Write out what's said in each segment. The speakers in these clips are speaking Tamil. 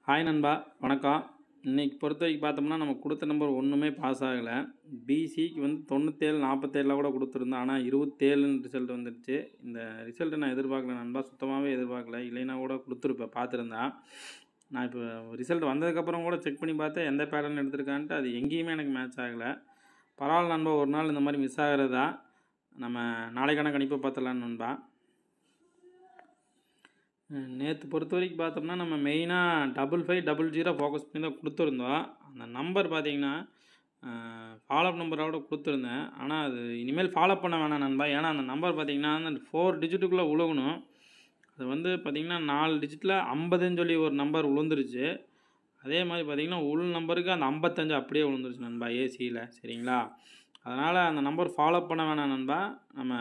ஹாய் நண்பா, வணக்கம். இன்னைக்கு பொறுத்தவரைக்கும் பார்த்தோம்னா, நம்ம கொடுத்த நம்பர் ஒன்றுமே பாஸ் ஆகலை. பிசிக்கு வந்து 97, 47 கூட கொடுத்துருந்தோம். ஆனால் 27ன்னு ரிசல்ட் வந்துடுச்சு. இந்த ரிசல்ட்டை நான் எதிர்பார்க்கல நண்பா, சுத்தமாகவே எதிர்பார்க்கல. இல்லைன்னா கூட கொடுத்துருப்பேன் பார்த்துருந்தா. நான் இப்போ ரிசல்ட் வந்ததுக்கப்புறம் கூட செக் பண்ணி பார்த்தேன், எந்த பேட்டர்ன் எடுத்திருக்கான்ட்டு அது எங்கேயுமே எனக்கு மேட்ச் ஆகலை. பரவாயில்ல நண்பா, ஒரு நாள் இந்த மாதிரி மிஸ் ஆகிறதா. நம்ம நாளைக்கான கணிப்பை பார்த்துடலான்னு நண்பா. நேற்று பொறுத்த வரைக்கும் பார்த்தோம்னா, நம்ம மெயினாக 5500 ஃபோக்கஸ் பண்ணி தான் கொடுத்துருந்தோம். அந்த நம்பர் பார்த்தீங்கன்னா, ஃபாலோஅப் நம்பரோட கொடுத்துருந்தேன். ஆனால் அது இனிமேல் ஃபாலோஅப் பண்ண வேணாம் நண்பா. ஏன்னா அந்த நம்பர் பார்த்தீங்கன்னா, அந்த 4 டிஜிட்டுக்குள்ளே உழுகணும். அது வந்து பார்த்தீங்கன்னா 4 டிஜிட்டில் 50ன்னு சொல்லி ஒரு நம்பர் விழுந்துருச்சு. அதே மாதிரி பார்த்தீங்கன்னா உள் நம்பருக்கு அந்த 55 அப்படியே விழுந்துருச்சு நண்பா, ஏசியில். சரிங்களா? அதனால் அந்த நம்பர் ஃபாலோஅப் பண்ண வேணாம் நண்பா. நம்ம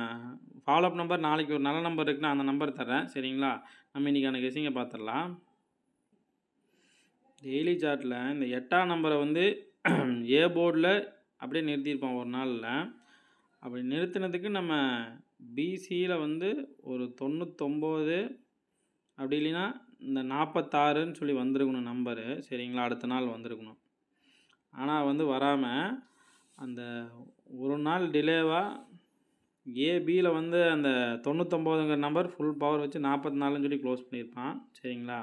ஃபாலோஅப் நம்பர் நாளைக்கு ஒரு நல்ல நம்பர் இருக்குன்னா அந்த நம்பர் தரேன். சரிங்களா? நம்ம இன்றைக்கான கெஸ்ஸிங்கை பார்த்துடலாம். டெய்லி சார்ட்டில் இந்த 8ஆம் நம்பரை வந்து ஏ போர்டில் அப்படியே நிறுத்தியிருப்போம் ஒரு நாளில். அப்படி நிறுத்தினதுக்கு நம்ம பிசியில் வந்து ஒரு 99 அப்படி இல்லைன்னா இந்த 46ன்னு சொல்லி வந்திருக்கணும் நம்பரு. சரிங்களா? அடுத்த நாள் வந்திருக்கணும். ஆனால் வந்து வராமல் அந்த ஒரு நாள் டிலேவாக ஏபியில் வந்து அந்த 99ங்கிற நம்பர் ஃபுல் பவர் வச்சு 44ன்னு சொல்லி க்ளோஸ் பண்ணியிருப்பான். சரிங்களா?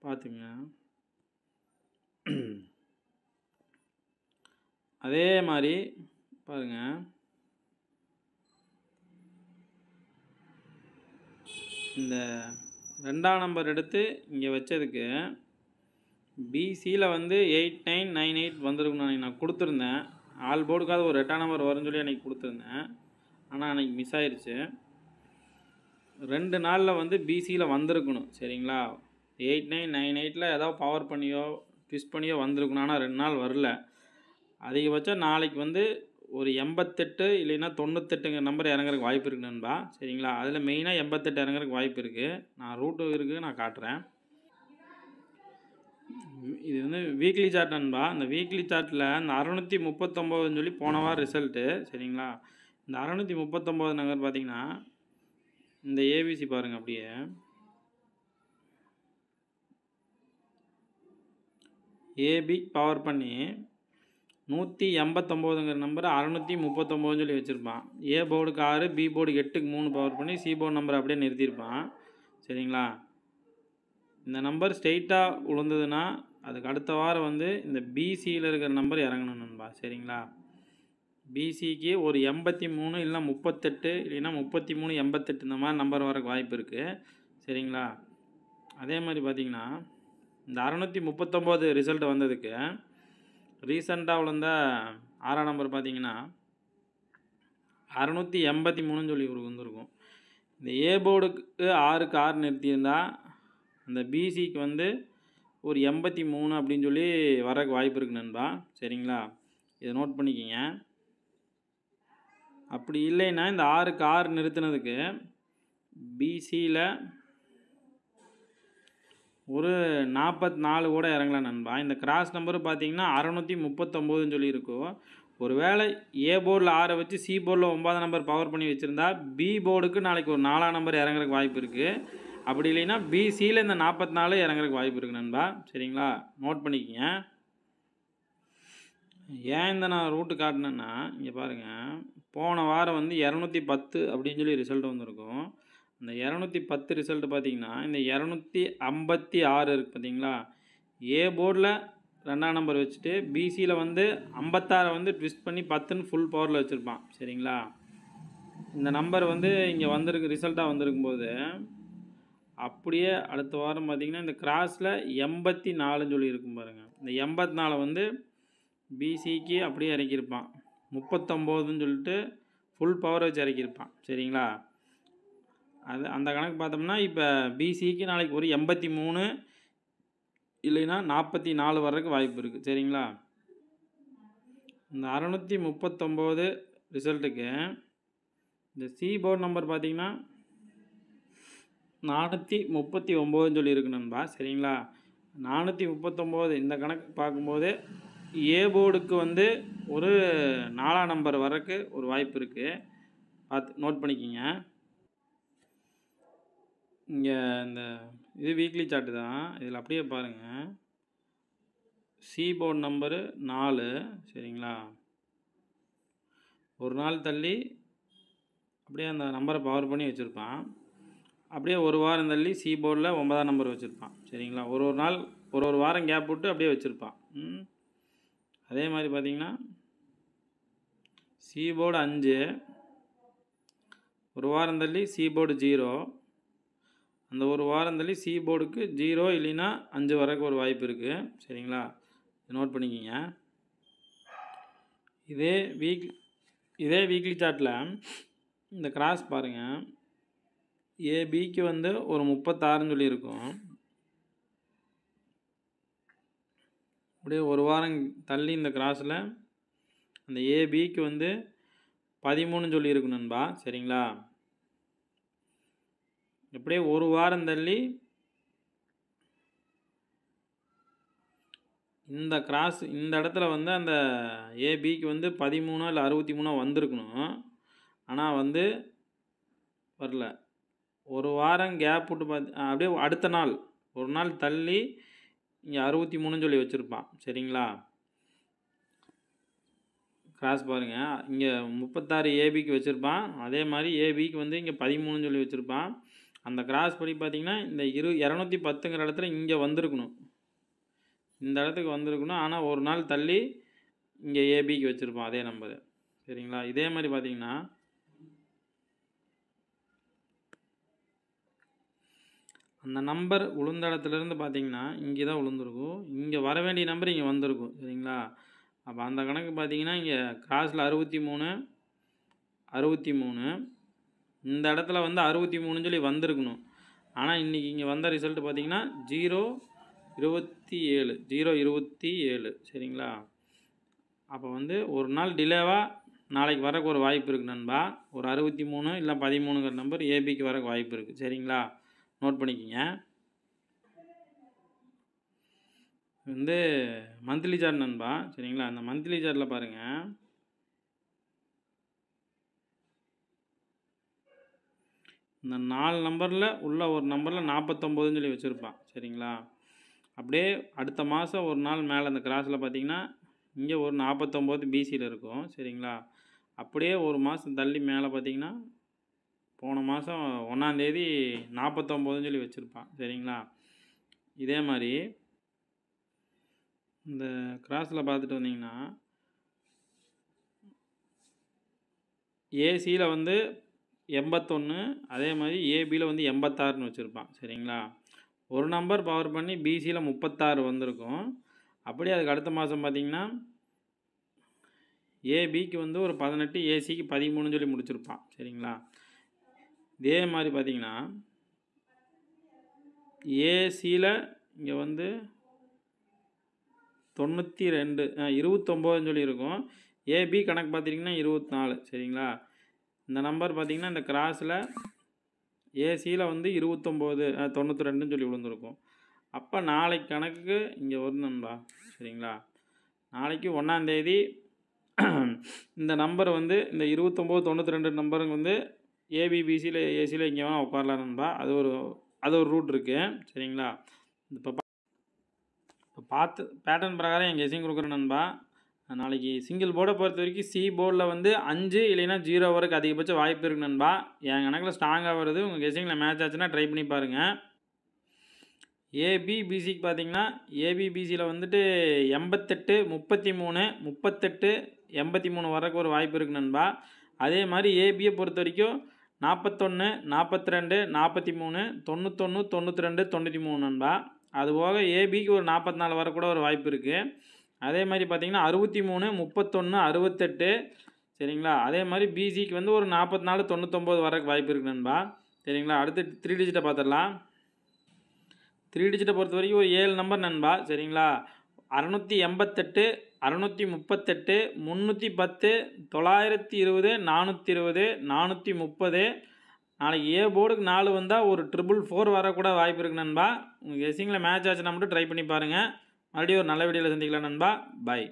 பார்த்துங்க. அதே மாதிரி பாருங்கள், இந்த 2ஆம் நம்பர் எடுத்து இங்கே வச்சதுக்கு பிசியில் வந்து 8998 வந்திருக்கணும். நான் கொடுத்துருந்தேன். ஆல் போர்டுக்காவது ஒரு 8ஆம் நம்பர் வரும்னு சொல்லி அன்றைக்கி கொடுத்துருந்தேன். ஆனால் அன்றைக்கி மிஸ் ஆயிடுச்சு. 2 நாளில் வந்து பிசியில் வந்திருக்கணும். சரிங்களா? 8998ல் ஏதாவது பவர் பண்ணியோ ட்விஸ்ட் பண்ணியோ வந்திருக்கணும். ஆனால் 2 நாள் வரல. அதிகபட்சம் நாளைக்கு வந்து ஒரு 88 இல்லைன்னா 98ங்கிற நம்பர் இறங்குறதுக்கு வாய்ப்பு இருக்குது நண்பா. சரிங்களா? அதில் மெயினாக 88 இறங்குறதுக்கு வாய்ப்பு இருக்குது. நான் ரூட்டு இருக்குது, நான் காட்டுறேன். இது வந்து வீக்லி சார்ட் நண்பா. இந்த வீக்லி சார்ட்டில் இந்த 639ன்னு சொல்லி போன வாரம் ரிசல்ட்டு. சரிங்களா? இந்த 639 நம்பர் பார்த்தீங்கன்னா இந்த ஏபிசி பாருங்கள், அப்படியே ஏபி பவர் பண்ணி 189ங்கிற நம்பர் 639 சொல்லி வச்சுருப்பான். ஏ போர்டுக்கு 6, பி போர்டுக்கு 8க்கு 3 பவர் பண்ணி சி போர்டு நம்பர் அப்படியே நிறுத்தியிருப்பான். சரிங்களா? இந்த நம்பர் ஸ்ட்ரெயிட்டாக விழுந்ததுன்னா அதுக்கு அடுத்த வாரம் வந்து இந்த பிசியில் இருக்கிற நம்பர் இறங்கணும் நண்பா. சரிங்களா? பிசிக்கு ஒரு 83 இல்லைனா 38 இல்லைன்னா 33, 88 இந்த மாதிரி நம்பர் வரக்கு வாய்ப்பு இருக்குது. சரிங்களா? அதே மாதிரி பார்த்திங்கன்னா இந்த 639 ரிசல்ட் வந்ததுக்கு ரீசெண்டாக விழுந்த 6ஆம் நம்பர் பார்த்திங்கன்னா 683ன்னு சொல்லி ஒரு வந்துருக்கும். இந்த ஏ போர்டுக்கு 6க்கு 6 நிறுத்தியிருந்தால் அந்த பிசிக்கு வந்து ஒரு 83 அப்படின்னு சொல்லி வரக்கு வாய்ப்பு இருக்குது நண்பா. சரிங்களா? இதை நோட் பண்ணிக்கிங்க. அப்படி இல்லைன்னா இந்த 6க்கு 6 நிறுத்தினதுக்கு பிசியில் ஒரு 44 கூட இறங்கலாம் நண்பா. இந்த கிராஸ் நம்பரு பார்த்தீங்கன்னா 639ன்னு சொல்லி இருக்கும். ஒரு வேளை ஏ போர்டில் 6 வச்சு சி போர்டில் 9 நம்பர் பவர் பண்ணி வச்சுருந்தா பி போர்டுக்கு நாளைக்கு ஒரு 4ஆம் நம்பர் இறங்குறதுக்கு வாய்ப்பு இருக்குது. அப்படி இல்லைன்னா பிசியில் இந்த 44 இறங்குறதுக்கு வாய்ப்பு இருக்குது நண்பா. சரிங்களா? நோட் பண்ணிக்கோங்க. ஏன் இந்த நான் ரூட்டு காட்டினேன்னா, இங்கே பாருங்கள், போன வாரம் வந்து 210 அப்படின்னு சொல்லி ரிசல்ட் வந்திருக்கும். இந்த 210 ரிசல்ட் பார்த்திங்கன்னா இந்த 256 இருக்குது பார்த்தீங்களா? ஏ போர்டில் 2ஆம் நம்பர் வச்சுட்டு பிசியில் வந்து 56 வந்து ட்விஸ்ட் பண்ணி 10ன்னு ஃபுல் பவரில் வச்சுருப்பான். சரிங்களா? இந்த நம்பர் வந்து இங்கே வந்திருக்கு, ரிசல்ட்டாக வந்திருக்கும்போது அப்படியே அடுத்த வாரம் பார்த்திங்கன்னா இந்த கிராஸில் 84ன்னு சொல்லி இருக்கும் பாருங்கள். இந்த 84 வந்து பிசிக்கு அப்படியே இறக்கியிருப்பான். 39ன்னு சொல்லிட்டு ஃபுல் பவர் வச்சு இறக்கியிருப்பான். சரிங்களா? அது அந்த கணக்கு பார்த்தோம்னா இப்போ பிசிக்கு நாளைக்கு ஒரு 83 இல்லைன்னா 44 வர்றதுக்கு வாய்ப்பு இருக்குது. சரிங்களா? இந்த 639 ரிசல்ட்டுக்கு இந்த சி போர்டு நம்பர் பார்த்திங்கன்னா 439ன்னு சொல்லி இருக்கு நண்பா. சரிங்களா? 439 இந்த கணக்கு பார்க்கும்போது ஏ போர்டுக்கு வந்து ஒரு 4ஆம் நம்பர் வரக்கு ஒரு வாய்ப்பு இருக்குது. பார்த்து நோட் பண்ணிக்கிங்க. இங்கே இந்த இது வீக்லி சார்ட்டு தான். இதில் அப்படியே பாருங்கள், சி போர்டு நம்பரு 4 சரிங்களா. ஒரு நாள் தள்ளி அப்படியே அந்த நம்பரை பவர் பண்ணி வச்சுருப்பான். அப்படியே ஒரு வாரம் தள்ளி சி போர்டில் 9ஆம் நம்பர் வச்சுருப்பான் சரிங்களா. ஒரு நாள் ஒரு வாரம் கேப் விட்டு அப்படியே வச்சுருப்பான். அதே மாதிரி பார்த்திங்கன்னா சி போர்டு 5, ஒரு வாரம் தள்ளி சி போர்டு 0, அந்த ஒரு வாரம் தள்ளி சி போர்டுக்கு 0 இல்லைன்னா 5 வரக்கு ஒரு வாய்ப்பு இருக்குது சரிங்களா. நோட் பண்ணிக்கிங்க. இதே வீக்லி சார்ட்டில் இந்த கிராஸ் பாருங்கள், ஏபிக்கு வந்து ஒரு 36ன்னு சொல்லியிருக்கும். அப்படியே ஒரு வாரம் தள்ளி இந்த கிராஸில் அந்த ஏபிக்கு வந்து 13 சொல்லியிருக்கும் நண்பா சரிங்களா. அப்படியே ஒரு வாரம் தள்ளி இந்த கிராஸ் இந்த இடத்துல வந்து அந்த ஏபிக்கு வந்து 13 இல்லை 63 வந்திருக்கணும். ஆனால் வந்து வரல. ஒரு வாரம் கேப் விட்டு அப்படியே அடுத்த நாள் ஒரு நாள் தள்ளி இங்கே 63ன்னு சொல்லி வச்சுருப்பான் சரிங்களா. கிராஸ் பாருங்கள், இங்கே 36 ஏபிக்கு வச்சுருப்பான். அதே மாதிரி ஏபிக்கு வந்து இங்கே 13ன்னு சொல்லி வச்சுருப்பான். அந்த கிராஸ் படி பார்த்திங்கன்னா இந்த 210ங்கிற இடத்துல இங்கே வந்திருக்கணும், இந்த இடத்துக்கு வந்திருக்கணும். ஆனால் ஒரு நாள் தள்ளி இங்கே ஏபிக்கு வச்சுருப்பான் அதே நம்பரு சரிங்களா. இதே மாதிரி பார்த்திங்கன்னா அந்த நம்பர் விழுந்த இடத்துலேருந்து பார்த்திங்கன்னா இங்கே தான் விழுந்துருக்கும். இங்கே வர வேண்டிய நம்பர் இங்கே வந்திருக்கும் சரிங்களா. அப்போ அந்த கணக்கு பார்த்திங்கன்னா இங்கே கிராஸில் 63 இந்த இடத்துல வந்து 63ன்னு சொல்லி வந்திருக்கணும். ஆனால் இன்றைக்கி இங்கே வந்த ரிசல்ட் பார்த்திங்கன்னா 027 சரிங்களா. அப்போ வந்து ஒரு நாள் டிலேவாக நாளைக்கு வரக்கு ஒரு வாய்ப்பு இருக்குது நண்பா. ஒரு 63 இல்லை 13ங்கிற நம்பர் ஏபிக்கு வரக்கு வாய்ப்பு இருக்குது சரிங்களா. நோட் பண்ணிக்கிங்க. வந்து மந்த்லி சார்ட் நண்பா சரிங்களா. அந்த மந்த்லி சார்ட்டில் பாருங்கள், இந்த 4 நம்பரில் உள்ள ஒரு நம்பரில் 49ன்னு சொல்லி வச்சுருப்பான் சரிங்களா. அப்படியே அடுத்த மாதம் ஒரு நாள் மேலே அந்த கிராஸில் பார்த்திங்கன்னா இங்கே ஒரு 49 பிசியில் இருக்கும் சரிங்களா. அப்படியே ஒரு மாதம் தள்ளி மேலே பார்த்திங்கன்னா போன மாதம் 1ஆம் தேதி 49ன்னு சொல்லி வச்சுருப்பான் சரிங்களா. இதே மாதிரி இந்த கிராஸில் பார்த்துட்டு வந்தீங்கன்னா ஏசியில் வந்து 81, அதே மாதிரி ஏபியில் வந்து 86ன்னு வச்சுருப்பான் சரிங்களா. ஒரு நம்பர் பவர் பண்ணி பிசியில் 36 வந்திருக்கும். அப்படியே அதுக்கு அடுத்த மாதம் பார்த்திங்கன்னா ஏபிக்கு வந்து ஒரு 18, ஏசிக்கு 13ன்னு சொல்லி முடிச்சிருப்பான் சரிங்களா. இதே மாதிரி பார்த்திங்கன்னா ஏசியில் இங்கே வந்து 29ன்னு சொல்லியிருக்கும். ஏபி கணக்கு பார்த்திங்கன்னா 24 சரிங்களா. இந்த நம்பர் பார்த்திங்கன்னா இந்த கிராஸில் ஏசியில் வந்து 92ன்னு சொல்லி விழுந்துருக்கும். அப்போ நாளைக்கு கணக்குக்கு இங்கே வரும் நண்பா சரிங்களா. நாளைக்கு 1ஆம் தேதி இந்த நம்பர் வந்து இந்த 2992 நம்பருங்க வந்து ஏபிபிசியில் ஏசியில் இங்கே வேணால் உட்காரலாம் நண்பா. அது ஒரு ரூட் இருக்குது சரிங்களா. இப்போ பார்த்து பேட்டர்ன் பிரகாரம் என் கெஸிங் கொடுக்குறேன் நண்பா. நாளைக்கு சிங்கிள் போர்டை பொறுத்த வரைக்கும் சி போர்டில் வந்து 5 இல்லைன்னா 0 வரைக்கும் அதிகபட்ச வாய்ப்பு இருக்குது நண்பா. என் கணக்கில் ஸ்ட்ராங்காக வருது. உங்கள் கெஸிங்கில் மேட்ச் ஆச்சுன்னா ட்ரை பண்ணி பாருங்கள். ஏபிபிசிக்கு பார்த்திங்கன்னா ஏபிபிசியில் வந்துட்டு 88, 33, 38, 83 வரைக்கும் ஒரு வாய்ப்பு இருக்குது நண்பா. அதே மாதிரி ஏபியை பொறுத்த வரைக்கும் 41, 42, 43, 91, 92, 93 நண்பா. அதுபோக ஏபிக்கு ஒரு 44 வர கூட ஒரு வாய்ப்பு இருக்குது. அதே மாதிரி பார்த்திங்கன்னா 63, 31, 68 சரிங்களா. அதே மாதிரி பிசிக்கு வந்து ஒரு 44, 99 வரக்கு வாய்ப்பு இருக்குது நண்பா சரிங்களா. அடுத்து 3 டிஜிட்டை பார்த்துடலாம். 3 டிஜிட்டை பொறுத்த வரைக்கும் ஒரு 7 நம்பர் நண்பா சரிங்களா. 688, 638, 310, 920, 420, 430. நாளைக்கு ஏ போர்டுக்கு 4 வந்தால் ஒரு 444 வரக்கூட வாய்ப்பு இருக்குது நண்பா. உங்கள் கெஸிங்கில் மேட்ச் ஆச்சுன்னா மட்டும் ட்ரை பண்ணி பாருங்கள். மறுபடியும் ஒரு நல்ல வீடியோவில் சந்திக்கலாம் நண்பா. பாய்.